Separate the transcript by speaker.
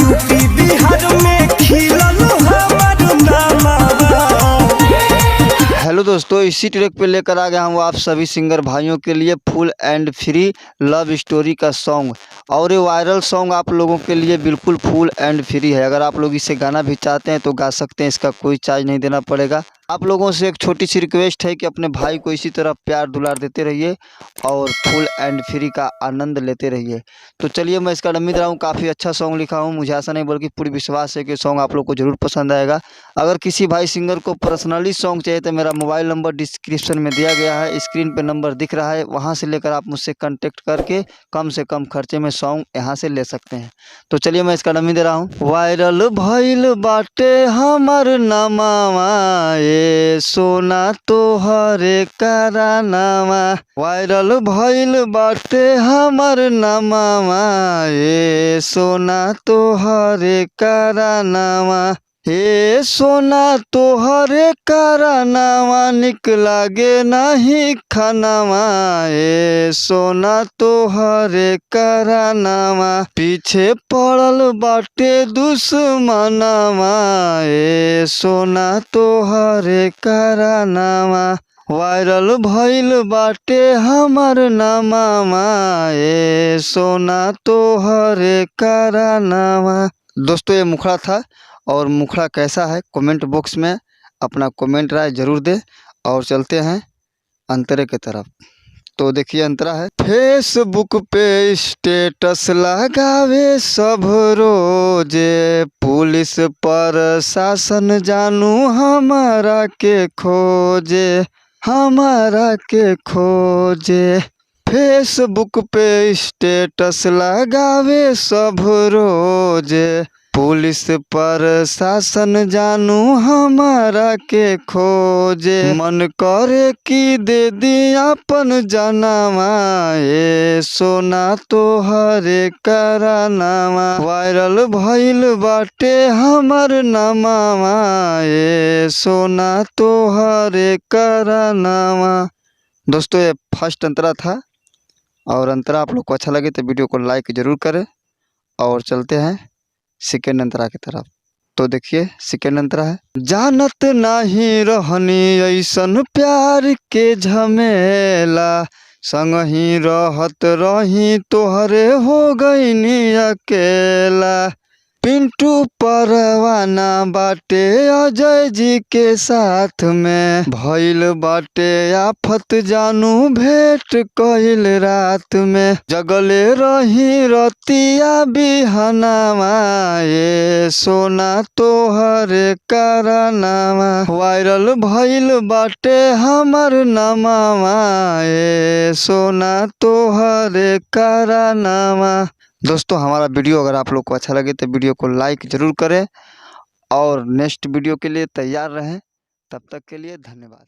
Speaker 1: UP Bihar में खिलल हमार नामावा।
Speaker 2: हेलो दोस्तों, इसी ट्रैक पे लेकर आ गया हूँ आप सभी सिंगर भाइयों के लिए फुल एंड फ्री लव स्टोरी का सॉन्ग। और ये वायरल सॉन्ग आप लोगों के लिए बिल्कुल फुल एंड फ्री है। अगर आप लोग इसे गाना भी चाहते हैं तो गा सकते हैं, इसका कोई चार्ज नहीं देना पड़ेगा। आप लोगों से एक छोटी सी रिक्वेस्ट है कि अपने भाई को इसी तरह प्यार दुलार देते रहिए और फुल एंड फ्री का आनंद लेते रहिए। तो चलिए, मैं इसका उम्मीद रहा हूँ काफ़ी अच्छा सॉन्ग लिखा हूँ। मुझे ऐसा नहीं बल्कि पूरी विश्वास है कि सॉन्ग आप लोग को ज़रूर पसंद आएगा। अगर किसी भाई सिंगर को पर्सनली सॉन्ग चाहिए तो मेरा मोबाइल नंबर डिस्क्रिप्शन में दिया गया है, स्क्रीन पे नंबर दिख रहा है, वहाँ से लेकर आप मुझसे कांटेक्ट करके कम से कम खर्चे में सॉन्ग यहाँ से ले सकते हैं। तो चलिए, मैं इसका नंबर दे रहा हूँ। वायरल भइल बाटे हमर नामावा, ए सोना तोहरे करानावा। वायरल भइल बाटे हमर नामावा, ए सोना तोहरे करानावा। हे सोना तोहरे करानावा, निक लागे नाही खानावा। ए सोना तोहरे करानावा, पीछे पड़ल बाटे दुश्मनावा। ए सोना तोहरे करानावा, वायरल भइल बाटे हमर नामावा। ए सोना तोहरे करानावा। दोस्तों, ये मुखड़ा था और मुखड़ा कैसा है कमेंट बॉक्स में अपना कमेंट राय जरूर दे। और चलते हैं अंतरे की तरफ। तो देखिए, अंतरा है। फेसबुक पे स्टेटस लगावे सब रोजे, पुलिस प्रशासन जानू हमारा के खोजे, हमारा के खोजे। फेसबुक पे स्टेटस लगावे सब रोजे, पुलिस प्रशासन जानू हमारा के खोजे। मन करे कि दे दी अपन जनावा, ए सोना तोहरे करानावा। वायरल भइल बाटे हमर नामावा, ए सोना तोहरे करानावा। दोस्तों, ये फर्स्ट अंतरा था और अंतरा आप लोग को अच्छा लगे तो वीडियो को लाइक ज़रूर करें। और चलते हैं सेकेंड अंतरा की तरफ। तो देखिए, सेकेंड अंतरा है। जानत नहीं रहनी ऐसन प्यार के झमेला, संगही रहत रही तोहरे हो गईनी अकेला। पिंटू परवाना बाटे अजय जी के साथ में, भइल बाटे आफत जानू भेंट कइल रात में। जगले रही रतिया बिहनावा, ए सोना तोहरे करानावा। वायरल भइल बाटे हमर नामावा, ए सोना तोहरे करानावा। दोस्तों, हमारा वीडियो अगर आप लोग को अच्छा लगे तो वीडियो को लाइक ज़रूर करें और नेक्स्ट वीडियो के लिए तैयार रहें। तब तक के लिए धन्यवाद।